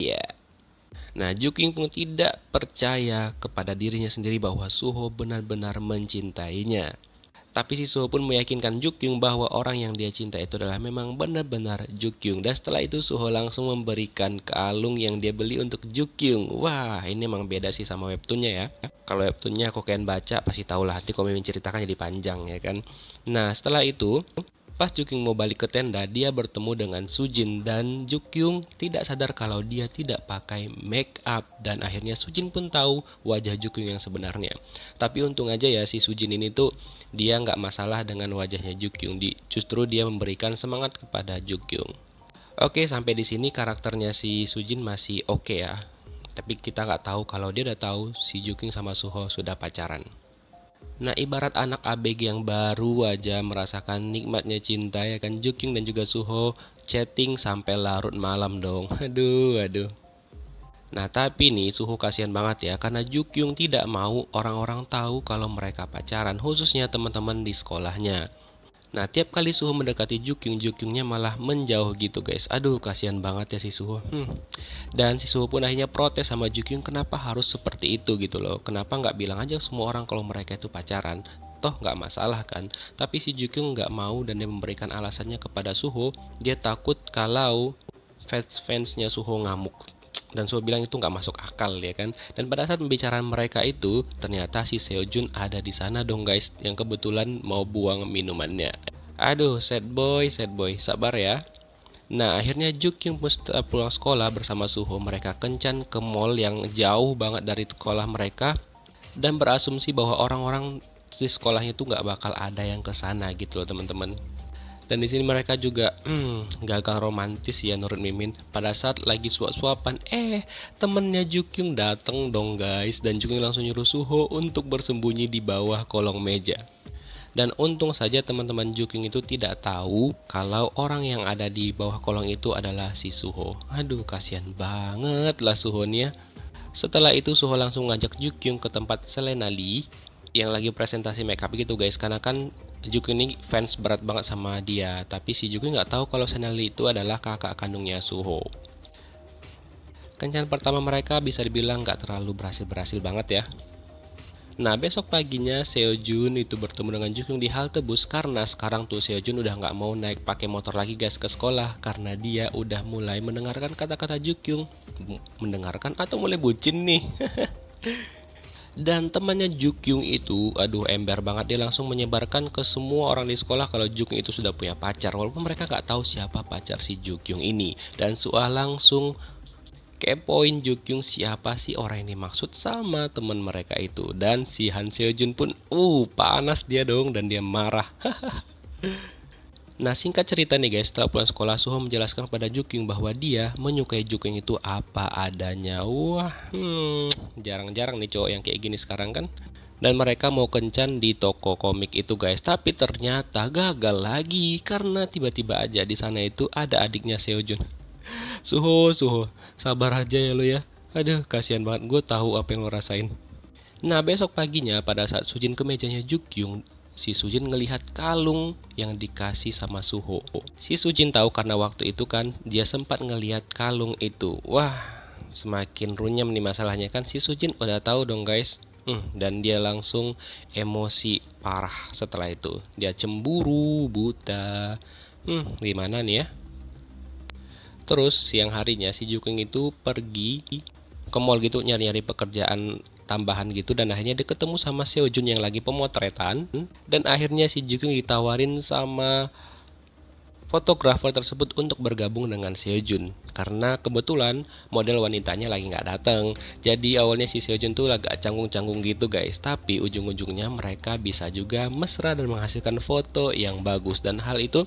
Ya. Nah, Jukyung pun tidak percaya kepada dirinya sendiri bahwa Suho benar-benar mencintainya. Tapi si Suho pun meyakinkan Jukyung bahwa orang yang dia cinta itu adalah memang benar-benar Jukyung. Dan setelah itu Suho langsung memberikan kalung yang dia beli untuk Jukyung. Wah, ini emang beda sih sama webtoonnya ya. Kalau webtoonnya aku kalian baca pasti tahulah, nanti komen ceritakan jadi panjang ya kan. Nah, setelah itu pas Jukyung mau balik ke tenda, dia bertemu dengan Sujin dan Jukyung tidak sadar kalau dia tidak pakai make up dan akhirnya Sujin pun tahu wajah Jukyung yang sebenarnya. Tapi untung aja ya si Sujin ini tuh dia nggak masalah dengan wajahnya Jukyung, justru dia memberikan semangat kepada Jukyung. Oke, sampai di sini karakternya si Sujin masih oke ya. Tapi kita nggak tahu kalau dia udah tahu si Jukyung sama Suho sudah pacaran. Nah, ibarat anak ABG yang baru aja merasakan nikmatnya cinta ya kan, Jukyung dan juga Suho chatting sampai larut malam dong. Aduh, aduh. Nah, tapi nih Suho kasihan banget ya karena Jukyung tidak mau orang-orang tahu kalau mereka pacaran, khususnya teman-teman di sekolahnya. Nah, tiap kali Suho mendekati Jukyung, Jukyungnya malah menjauh gitu guys. Aduh, kasihan banget ya si Suho. Dan si Suho pun akhirnya protes sama Jukyung, kenapa harus seperti itu gitu loh. Kenapa nggak bilang aja semua orang kalau mereka itu pacaran. Toh nggak masalah kan. Tapi si Jukyung nggak mau dan dia memberikan alasannya kepada Suho. Dia takut kalau fansnya Suho ngamuk. Dan Suho bilang itu nggak masuk akal ya kan. Dan pada saat pembicaraan mereka itu, ternyata si Seojun ada di sana dong guys, yang kebetulan mau buang minumannya. Aduh, sad boy, sabar ya. Nah, akhirnya Jukyung pun setelah pulang sekolah bersama Suho, mereka kencan ke mall yang jauh banget dari sekolah mereka dan berasumsi bahwa orang-orang di sekolahnya itu nggak bakal ada yang ke sana gitu loh teman-teman. Dan di sini mereka juga gagal romantis ya menurut Mimin. Pada saat lagi suap-suapan, temennya Jukyung dateng dong guys, dan Jukyung langsung nyuruh Suho untuk bersembunyi di bawah kolong meja. Dan untung saja teman-teman Jukyung itu tidak tahu kalau orang yang ada di bawah kolong itu adalah si Suho. Aduh, kasihan banget lah Suho nya. Setelah itu Suho langsung ngajak Jukyung ke tempat Selena Lee yang lagi presentasi makeup gitu guys, karena kan Jukyung ini fans berat banget sama dia. Tapi si Jukyung nggak tahu kalau Selena Lee itu adalah kakak kandungnya Suho. Kencan pertama mereka bisa dibilang nggak terlalu berhasil banget ya. Nah, besok paginya Seojun itu bertemu dengan Jukyung di halte bus karena sekarang tuh Seojun udah nggak mau naik pakai motor lagi guys ke sekolah karena dia udah mulai mendengarkan kata-kata Jukyung. Mendengarkan atau mulai bucin nih. Dan temannya Jukyung itu, aduh ember banget, dia langsung menyebarkan ke semua orang di sekolah kalau Jukyung itu sudah punya pacar, walaupun mereka nggak tahu siapa pacar si Jukyung ini. Dan Suah langsung kepoin Jukyung siapa sih orang yang dimaksud sama teman mereka itu. Dan si Han Seojun pun panas dia dong dan dia marah. Nah, singkat cerita nih guys, setelah pulang sekolah Suho menjelaskan kepada Jukyung bahwa dia menyukai Jukyung itu apa adanya. Wah, jarang-jarang nih cowok yang kayak gini sekarang kan. Dan mereka mau kencan di toko komik itu guys, tapi ternyata gagal lagi karena tiba-tiba aja di sana itu ada adiknya Seojun. Suho, sabar aja ya lo ya. Aduh, kasihan banget, gue tahu apa yang lo rasain. Nah, besok paginya pada saat Sujin ke mejanya Jukyung, si Sujin ngelihat kalung yang dikasih sama Suho. Si Sujin tahu karena waktu itu kan dia sempat ngelihat kalung itu. Wah, semakin runyam nih masalahnya kan. Si Sujin udah tahu dong guys. Dan dia langsung emosi parah setelah itu. Dia cemburu, buta. Gimana nih ya? Terus siang harinya si Jukyung itu pergi ke mall gitu nyari-nyari pekerjaan tambahan gitu, dan akhirnya dia ketemu sama Seojun yang lagi pemotretan, dan akhirnya si Jukyung ditawarin sama fotografer tersebut untuk bergabung dengan Seojun karena kebetulan model wanitanya lagi nggak datang. Jadi awalnya si Seojun tuh agak canggung-canggung gitu guys, tapi ujung-ujungnya mereka bisa juga mesra dan menghasilkan foto yang bagus, dan hal itu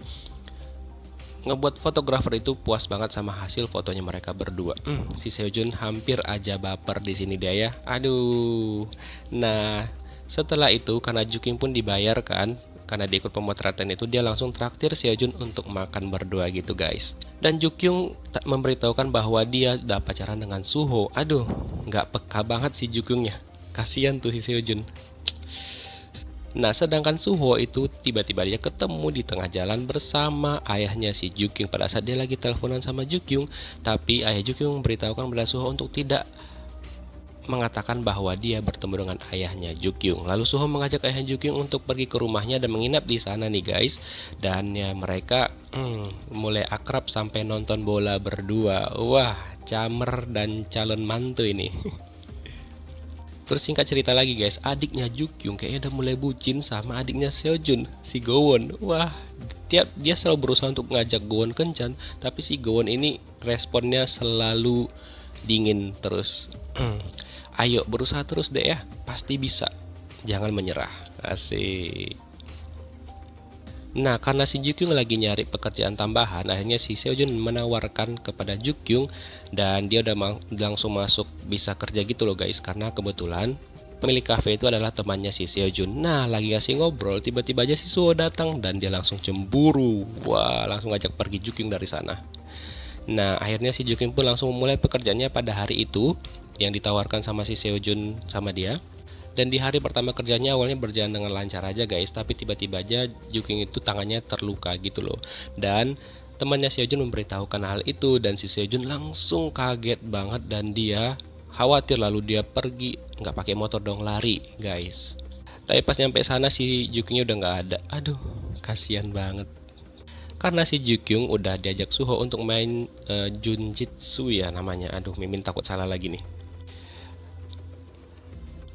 ngebuat fotografer itu puas banget sama hasil fotonya mereka berdua. Si Seojun hampir aja baper di sini dia ya. Aduh. Nah, setelah itu karena Jukyung pun dibayar kan, karena dia ikut pemotretan itu, dia langsung traktir Seojun untuk makan berdua gitu guys. Dan Jukyung memberitahukan bahwa dia udah pacaran dengan Suho. Aduh, nggak peka banget si Jukyungnya. Kasian tuh si Seojun. Nah, sedangkan Suho itu tiba-tiba dia ketemu di tengah jalan bersama ayahnya si Jukyung pada saat dia lagi teleponan sama Jukyung. Tapi ayah Jukyung memberitahukan kepada Suho untuk tidak mengatakan bahwa dia bertemu dengan ayahnya Jukyung. Lalu Suho mengajak ayah Jukyung untuk pergi ke rumahnya dan menginap di sana nih guys. Dan ya mereka mulai akrab sampai nonton bola berdua. Wah, camer dan calon mantu ini. Terus singkat cerita lagi guys, adiknya Jukyung kayaknya udah mulai bucin sama adiknya Seojun, si Gowon. Wah, dia selalu berusaha untuk ngajak Gowon kencan, tapi si Gowon ini responnya selalu dingin terus. Ayo berusaha terus deh ya, pasti bisa. Jangan menyerah. Asik. Nah, karena si Jukyung lagi nyari pekerjaan tambahan, akhirnya si Seojun menawarkan kepada Jukyung dan dia udah langsung masuk bisa kerja gitu loh guys, karena kebetulan pemilik cafe itu adalah temannya si Seojun. Nah, lagi kasih ngobrol, tiba-tiba aja si Suho datang dan dia langsung cemburu. Wah, langsung ngajak pergi Jukyung dari sana. Nah, akhirnya si Jukyung pun langsung memulai pekerjaannya pada hari itu yang ditawarkan sama si Seojun sama dia. Dan di hari pertama kerjanya awalnya berjalan dengan lancar aja guys, tapi tiba-tiba aja Jukyung itu tangannya terluka gitu loh. Dan temannya Seojun memberitahukan hal itu dan si Seojun langsung kaget banget dan dia khawatir, lalu dia pergi nggak pakai motor dong, lari guys. Tapi pas nyampe sana si Jukyungnya udah nggak ada. Aduh, kasihan banget. Karena si Jukyung udah diajak Suho untuk main Junjitsu ya namanya. Aduh, Mimin takut salah lagi nih.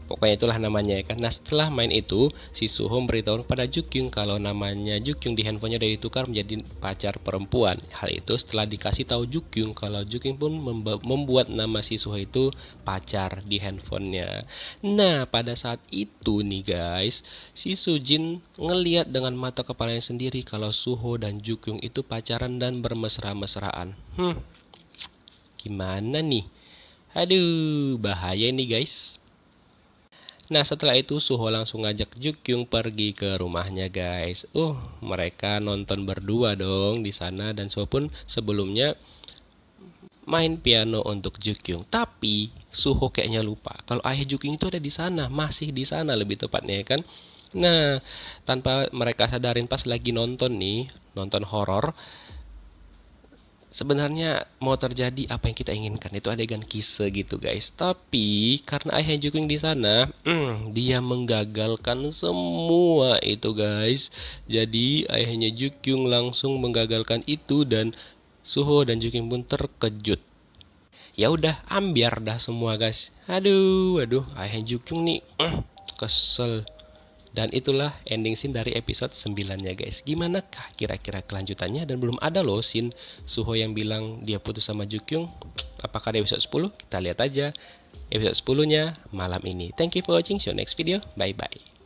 Pokoknya itulah namanya ya kan. Nah, setelah main itu, si Suho memberitahu kepada Jukyung kalau namanya Jukyung di handphonenya udah ditukar menjadi pacar perempuan. Hal itu setelah dikasih tahu Jukyung kalau Jukyung pun membuat nama si Suho itu pacar di handphonenya. Nah, pada saat itu nih guys, si Sujin ngeliat dengan mata kepalanya sendiri kalau Suho dan Jukyung itu pacaran dan bermesra-mesraan. Gimana nih? Aduh, bahaya nih guys. Nah, setelah itu Suho langsung ngajak Jukyung pergi ke rumahnya guys. Mereka nonton berdua dong di sana dan Suho pun sebelumnya main piano untuk Jukyung. Tapi Suho kayaknya lupa kalau ayah Jukyung itu ada di sana, masih di sana lebih tepatnya kan. Nah, tanpa mereka sadarin pas lagi nonton nih, nonton horor, sebenarnya mau terjadi apa yang kita inginkan, itu adegan kisah gitu guys. Tapi karena ayah Jukyung di sana, dia menggagalkan semua itu guys. Jadi ayahnya Jukyung langsung menggagalkan itu dan Suho dan Jukyung pun terkejut. Ya udah, ambiar dah semua guys. Aduh, ayah Jukyung nih kesel. Dan itulah ending scene dari episode 9-nya guys. Gimana kah kira-kira kelanjutannya? Dan belum ada loh scene Suho yang bilang dia putus sama Jukyung. Apakah di episode 10? Kita lihat aja episode 10-nya malam ini. Thank you for watching. See you next video. Bye bye.